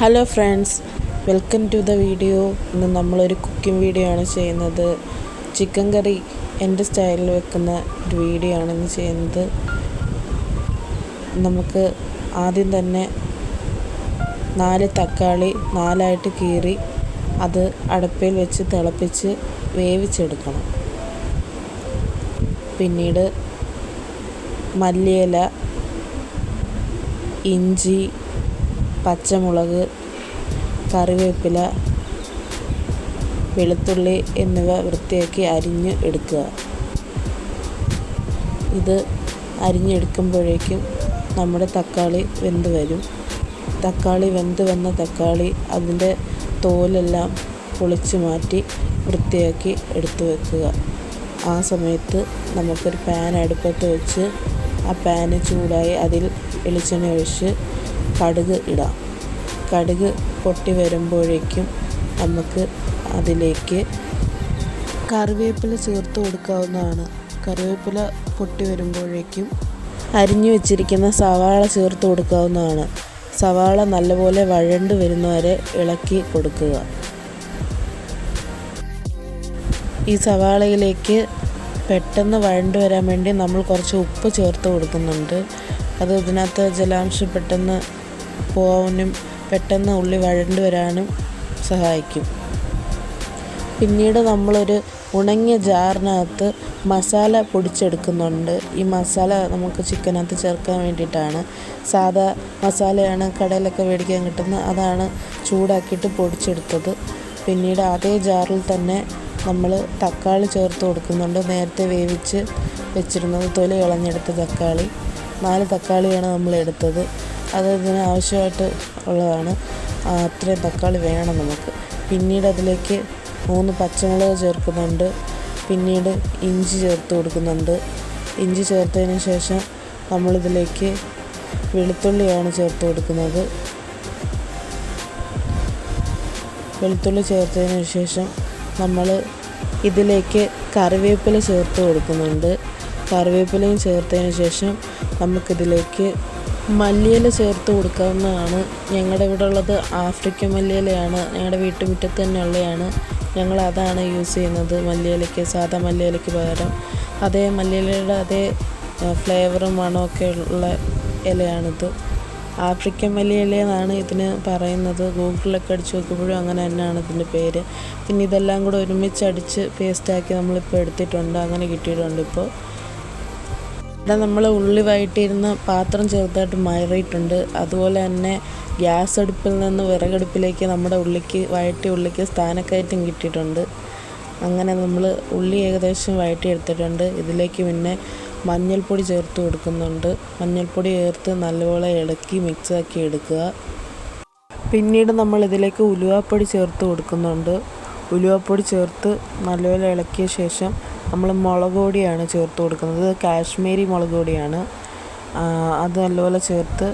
Hello friends, welcome to the video. ഇന്ന് നമ്മളൊരു cooking video ആണ് ചെയ്യുന്നത്. ചിക്കൻ കറി എൻ്റെ സ്റ്റൈലിൽ വെക്കുന്ന ഒരു വീഡിയോ ആണ് ഇന്ന് ചെയ്യുന്നത്. നമുക്ക് ആദ്യം തന്നെ 4 തക്കാളി 4ആയിട്ട് കീറി അത് അടുപ്പിൽ വെച്ച് തിളപ്പിച്ച് വേവിച്ചെടുക്കണം. പിന്നീട് മല്ലിയില, ഇഞ്ചി, പച്ചമുളക്, കറിവേപ്പില, വെളുത്തുള്ളി എന്നിവ വൃത്തിയാക്കി അരിഞ്ഞ് എടുക്കുക. ഇത് അരിഞ്ഞെടുക്കുമ്പോഴേക്കും നമ്മുടെ തക്കാളി വെന്ത് വരും. വെന്ത് വന്ന തക്കാളി അതിൻ്റെ തോലെല്ലാം പൊളിച്ച് മാറ്റി വൃത്തിയാക്കി എടുത്തു വെക്കുക. ആ സമയത്ത് നമുക്കൊരു പാൻ അടുപ്പത്ത് വെച്ച് ആ പാന് ചൂടായി അതിൽ വെളിച്ചെണ്ണ ഒഴിച്ച് കടുക് ഇടാം. കടുക് പൊട്ടി വരുമ്പോഴേക്കും നമുക്ക് അതിലേക്ക് കറിവേപ്പില ചേർത്ത് കൊടുക്കാവുന്നതാണ്. കറിവേപ്പില പൊട്ടി വരുമ്പോഴേക്കും അരിഞ്ഞു വെച്ചിരിക്കുന്ന സവാള ചേർത്ത് കൊടുക്കാവുന്നതാണ്. സവാള നല്ലപോലെ വഴണ്ട് വരുന്നവരെ ഇളക്കി കൊടുക്കുക. ഈ സവാളയിലേക്ക് പെട്ടെന്ന് വഴണ്ട് വരാൻ വേണ്ടി നമ്മൾ കുറച്ച് ഉപ്പ് ചേർത്ത് കൊടുക്കുന്നുണ്ട്. അത് ഇതിനകത്ത് ജലാംശം പെട്ടെന്ന് പോകാനും പെട്ടെന്ന് ഉള്ളി വഴണ്ട് വരാനും സഹായിക്കും. പിന്നീട് നമ്മളൊരു ഉണങ്ങിയ ജാറിനകത്ത് മസാല പൊടിച്ചെടുക്കുന്നുണ്ട്. ഈ മസാല നമുക്ക് ചിക്കനകത്ത് ചേർക്കാൻ വേണ്ടിയിട്ടാണ്. സാധാ മസാലയാണ് കടയിലൊക്കെ മേടിക്കാൻ കിട്ടുന്നത്, അതാണ് ചൂടാക്കിയിട്ട് പൊടിച്ചെടുത്തത്. പിന്നീട് അതേ ജാറിൽ തന്നെ നമ്മൾ തക്കാളി ചേർത്ത് കൊടുക്കുന്നുണ്ട്. നേരത്തെ വേവിച്ച് വെച്ചിരുന്നത് തൊലി കളഞ്ഞെടുത്ത തക്കാളി 4 തക്കാളിയാണ് നമ്മൾ എടുത്തത്. അത് ഇതിന് ആവശ്യമായിട്ട് ഉള്ളതാണ്. അത്രയും തക്കാളി വേണം നമുക്ക്. പിന്നീട് അതിലേക്ക് 3 പച്ചമുളക് ചേർക്കുന്നുണ്ട്. പിന്നീട് ഇഞ്ചി ചേർത്ത് കൊടുക്കുന്നുണ്ട്. ഇഞ്ചി ചേർത്തതിന് ശേഷം നമ്മളിതിലേക്ക് വെളുത്തുള്ളിയാണ് ചേർത്ത് കൊടുക്കുന്നത്. വെളുത്തുള്ളി ചേർത്തതിന് ശേഷം നമ്മൾ ഇതിലേക്ക് കറിവേപ്പില ചേർത്ത് കൊടുക്കുന്നുണ്ട്. കറിവേപ്പിലയും ചേർത്തതിന് ശേഷം നമുക്കിതിലേക്ക് മല്ലിയില ചേർത്ത് കൊടുക്കാവുന്നതാണ്. ഞങ്ങളുടെ ഇവിടെ ഉള്ളത് ആഫ്രിക്കൻ മല്ലിയിലയാണ്. ഞങ്ങളുടെ വീട്ടുമുറ്റത്ത് തന്നെ ഉള്ളതാണ്. ഞങ്ങൾ അതാണ് യൂസ് ചെയ്യുന്നത്. മല്ലിയിലയ്ക്ക്, സാധാ മല്ലിയിലയ്ക്ക് പകരം അതേ മല്ലിയിലയുടെ അതേ ഫ്ലേവറും മണമൊക്കെ ഉള്ള ഇലയാണിത്. ആഫ്രിക്കൻ മല്ലിയില എന്നാണ് ഇതിന് പറയുന്നത്. ഗൂഗിളിലൊക്കെ അടിച്ച് നോക്കുമ്പോഴും അങ്ങനെ തന്നെയാണ് ഇതിൻ്റെ പേര്. പിന്നെ ഇതെല്ലാം കൂടെ ഒരുമിച്ച് അടിച്ച് പേസ്റ്റാക്കി നമ്മളിപ്പോൾ എടുത്തിട്ടുണ്ട്. അങ്ങനെ കിട്ടിയിട്ടുണ്ട്. ഇപ്പോൾ ഇവിടെ നമ്മൾ ഉള്ളി വഴറ്റിയിരുന്ന പാത്രം ചെറുതായിട്ട് മാറിയിട്ടുണ്ട്. അതുപോലെ തന്നെ ഗ്യാസ് അടുപ്പിൽ നിന്ന് വിറകടുപ്പിലേക്ക് നമ്മുടെ വഴറ്റിയ ഉള്ളിക്ക് സ്ഥാനക്കയറ്റം കിട്ടിയിട്ടുണ്ട്. അങ്ങനെ നമ്മൾ ഉള്ളി ഏകദേശം വഴറ്റിയെടുത്തിട്ടുണ്ട്. ഇതിലേക്ക് പിന്നെ മഞ്ഞൾപ്പൊടി ചേർത്ത് കൊടുക്കുന്നുണ്ട്. മഞ്ഞൾപ്പൊടി ചേർത്ത് നല്ലപോലെ ഇളക്കി മിക്സാക്കി എടുക്കുക. പിന്നീട് നമ്മൾ ഇതിലേക്ക് ഉലുവാപ്പൊടി ചേർത്ത് കൊടുക്കുന്നുണ്ട്. ഉലുവാപ്പൊടി ചേർത്ത് നല്ലപോലെ ഇളക്കിയ ശേഷം നമ്മൾ മുളക് പൊടിയാണ് ചേർത്ത് കൊടുക്കുന്നത്. കാശ്മീരി മുളക് പൊടിയാണ്. അത് നല്ലപോലെ ചേർത്ത്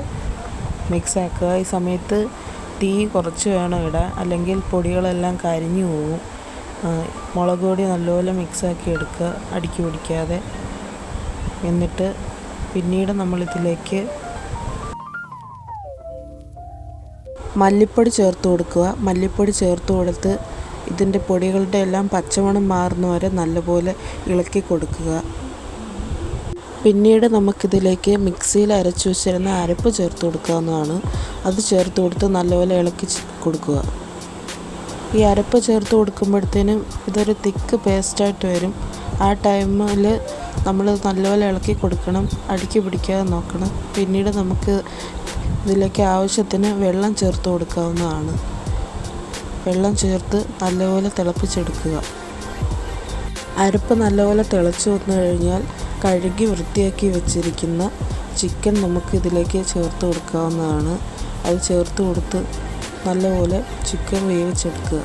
മിക്സാക്കുക. ഈ സമയത്ത് തീ കുറച്ച് വേണം ഇടാൻ, അല്ലെങ്കിൽ പൊടികളെല്ലാം കരിഞ്ഞു പോകും. മുളക് പൊടി നല്ലപോലെ മിക്സാക്കി എടുക്കുക, അടുക്കി പിടിക്കാതെ. എന്നിട്ട് പിന്നീട് നമ്മളിതിലേക്ക് മല്ലിപ്പൊടി ചേർത്ത് കൊടുക്കുക. മല്ലിപ്പൊടി ചേർത്ത് കൊടുത്ത് ഇതിൻ്റെ പൊടികളുടെ എല്ലാം പച്ചമണം മാറുന്നവരെ നല്ലപോലെ ഇളക്കി കൊടുക്കുക. പിന്നീട് നമുക്കിതിലേക്ക് മിക്സിയിൽ അരച്ചു വെച്ചിരുന്ന അരപ്പ് ചേർത്ത് കൊടുക്കാവുന്നതാണ്. അത് ചേർത്ത് കൊടുത്ത് നല്ലപോലെ ഇളക്കി കൊടുക്കുക. ഈ അരപ്പ് ചേർത്ത് കൊടുക്കുമ്പോഴത്തേനും ഇതൊരു തിക്ക് പേസ്റ്റായിട്ട് വരും. ആ ടൈമിൽ നമ്മൾ നല്ലപോലെ ഇളക്കി കൊടുക്കണം, അടുക്കി പിടിക്കാതെ നോക്കണം. പിന്നീട് നമുക്ക് ഇതിലേക്ക് ആവശ്യത്തിന് വെള്ളം ചേർത്ത് കൊടുക്കാവുന്നതാണ്. വെള്ളം ചേർത്ത് നല്ലപോലെ തിളപ്പിച്ചെടുക്കുക. അരപ്പ് നല്ലപോലെ തിളച്ച് വന്നു കഴിഞ്ഞാൽ കഴുകി വൃത്തിയാക്കി വെച്ചിരിക്കുന്ന ചിക്കൻ നമുക്ക് ഇതിലേക്ക് ചേർത്ത് കൊടുക്കാവുന്നതാണ്. അത് ചേർത്ത് കൊടുത്ത് നല്ലപോലെ ചിക്കൻ വേവിച്ചെടുക്കുക.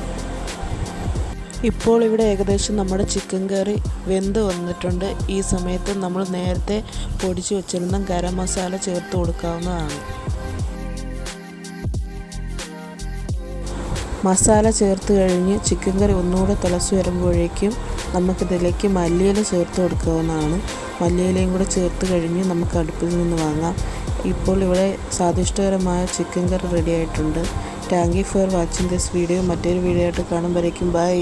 ഇപ്പോൾ ഇവിടെ ഏകദേശം നമ്മുടെ ചിക്കൻ കറി വെന്ത് വന്നിട്ടുണ്ട്. ഈ സമയത്ത് നമ്മൾ നേരത്തെ പൊടിച്ച് വെച്ചിരുന്ന ഗരം മസാല ചേർത്ത് കൊടുക്കാവുന്നതാണ്. മസാല ചേർത്ത് കഴിഞ്ഞ് ചിക്കൻ കറി ഒന്നുകൂടെ തിളച്ച് വരുമ്പോഴേക്കും നമുക്കിതിലേക്ക് മല്ലിയില ചേർത്ത് കൊടുക്കാവുന്നതാണ്. മല്ലിയിലയും കൂടെ ചേർത്ത് കഴിഞ്ഞ് നമുക്ക് അടുപ്പിൽ നിന്ന് വാങ്ങാം. ഇപ്പോൾ ഇവിടെ സ്വാദിഷ്ടകരമായ ചിക്കൻ കറി റെഡി ആയിട്ടുണ്ട്. Thank you for watching this video. മറ്റൊരു വീഡിയോ ആയിട്ട് കാണുമ്പോഴേക്കും ബൈ.